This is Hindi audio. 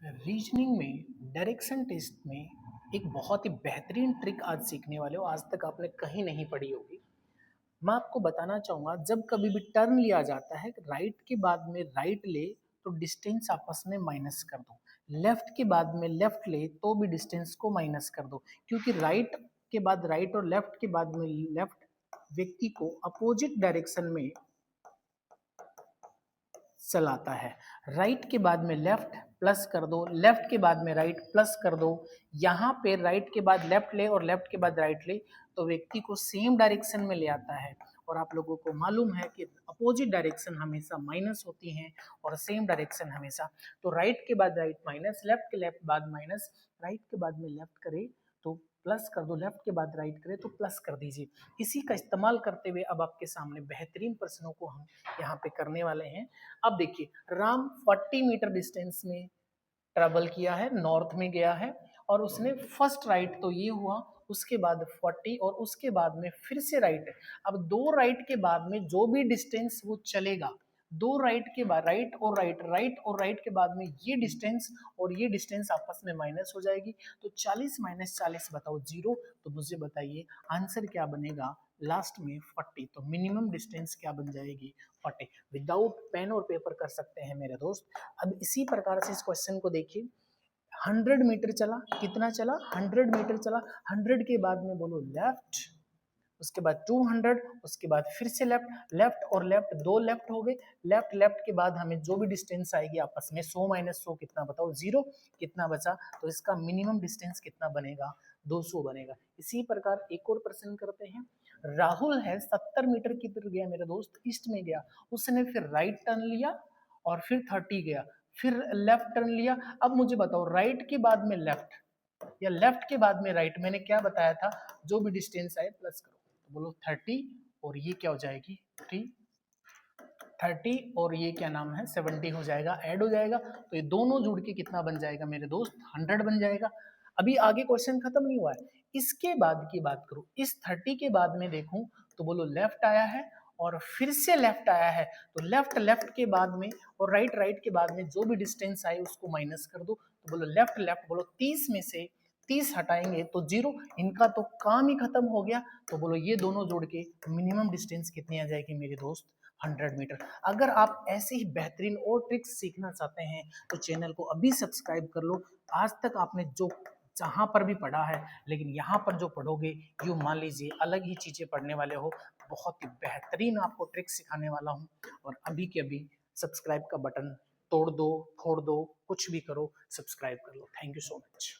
रीजनिंग में डायरेक्शन टेस्ट में एक बहुत ही बेहतरीन ट्रिक आज सीखने वाले हो, आज तक आपने कहीं नहीं पढ़ी होगी। मैं आपको बताना चाहूंगा, जब कभी भी टर्न लिया जाता है, राइट के बाद में राइट ले तो डिस्टेंस आपस में माइनस कर दो, लेफ्ट के बाद में लेफ्ट ले तो भी डिस्टेंस को माइनस कर दो, क्योंकि राइट के बाद राइट और लेफ्ट के बाद में लेफ्ट व्यक्ति को अपोजिट डायरेक्शन में चलाता है। राइट के बाद में लेफ्ट प्लस कर दो, लेफ्ट के बाद में राइट प्लस कर दो। यहाँ पे राइट के बाद लेफ्ट ले और लेफ्ट के बाद राइट ले तो व्यक्ति को सेम डायरेक्शन में ले आता है। और आप लोगों को मालूम है कि अपोजिट डायरेक्शन हमेशा माइनस होती हैं और सेम डायरेक्शन हमेशा। तो राइट के बाद राइट माइनस, लेफ्ट के लेफ्ट बाद माइनस, राइट के बाद में लेफ्ट करे तो प्लस कर दो, लेफ्ट के बाद राइट करे तो प्लस कर दीजिए। इसी का इस्तेमाल करते हुए अब आपके सामने बेहतरीन प्रश्नों को हम यहाँ पे करने वाले हैं। अब देखिए, राम 40 मीटर डिस्टेंस में ट्रेवल किया है, नॉर्थ में गया है और उसने फर्स्ट राइट तो ये हुआ, उसके बाद 40 और उसके बाद में फिर से राइट। अब दो राइट के बाद में जो भी डिस्टेंस वो चलेगा, दो राइट के बाद राइट और राइट, राइट और राइट के बाद में ये डिस्टेंस और ये डिस्टेंस आपस में माइनस हो जाएगी। तो 40 माइनस 40 बताओ 0। तो मुझे बताइए आंसर क्या बनेगा लास्ट में 40। तो मिनिमम डिस्टेंस क्या बन जाएगी 40। विदाउट पेन और पेपर कर सकते हैं मेरे दोस्त। अब इसी प्रकार से इस क्वेश्चन को देखिए, 100 मीटर चला, कितना चला 100 मीटर चला, 100 के बाद में बोलो लेफ्ट, उसके बाद 200, उसके बाद फिर से लेफ्ट, लेफ्ट और लेफ्ट दो लेफ्ट हो गए, लेफ्ट लेफ्ट के बाद हमें जो भी डिस्टेंस आएगी आपस में 100 माइनस 100 कितना बताओ 0। कितना बचा, तो इसका मिनिमम डिस्टेंस कितना बनेगा 200 बनेगा। इसी प्रकार एक और प्रश्न करते हैं। राहुल है 70 मीटर की तरफ गया मेरे दोस्त, ईस्ट में गया, उसने फिर राइट टर्न लिया और फिर 30 गया, फिर लेफ्ट टर्न लिया। अब मुझे बताओ राइट के बाद में लेफ्ट या लेफ्ट के बाद में राइट, मैंने क्या बताया था, जो भी डिस्टेंस आए प्लस करो। तो बोलो 30 और ये क्या हो जाएगी 30 और ये क्या नाम है 70 हो जाएगा, ऐड हो जाएगा। तो ये दोनों जुड़ के कितना बन जाएगा मेरे दोस्त 100 बन जाएगा। अभी आगे क्वेश्चन खत्म नहीं हुआ है, इसके बाद की बात करूं, इस 30 के बाद में देखूं तो बोलो लेफ्ट आया है और फिर से लेफ्ट आया है। तो लेफ्ट लेफ्ट के बाद में और राइट राइट के बाद में जो भी डिस्टेंस आए उसको माइनस कर दो। तो बोलो लेफ्ट लेफ्ट, बोलो 30 में से 30 हटाएंगे तो 0, इनका तो काम ही खत्म हो गया। तो बोलो ये दोनों जोड़ के मिनिमम डिस्टेंस कितनी आ जाएगी मेरे दोस्त 100 मीटर। अगर आप ऐसे ही बेहतरीन और ट्रिक्स सीखना चाहते हैं तो चैनल को अभी सब्सक्राइब कर लो। आज तक आपने जो जहां पर भी पढ़ा है, लेकिन यहाँ पर जो पढ़ोगे यूँ मान लीजिए अलग ही चीजें पढ़ने वाले हो। बहुत ही बेहतरीन आपको ट्रिक्स सिखाने वाला हूँ और अभी के अभी सब्सक्राइब का बटन तोड़ दो, फोड़ दो, कुछ भी करो, सब्सक्राइब कर लो। Thank you so much.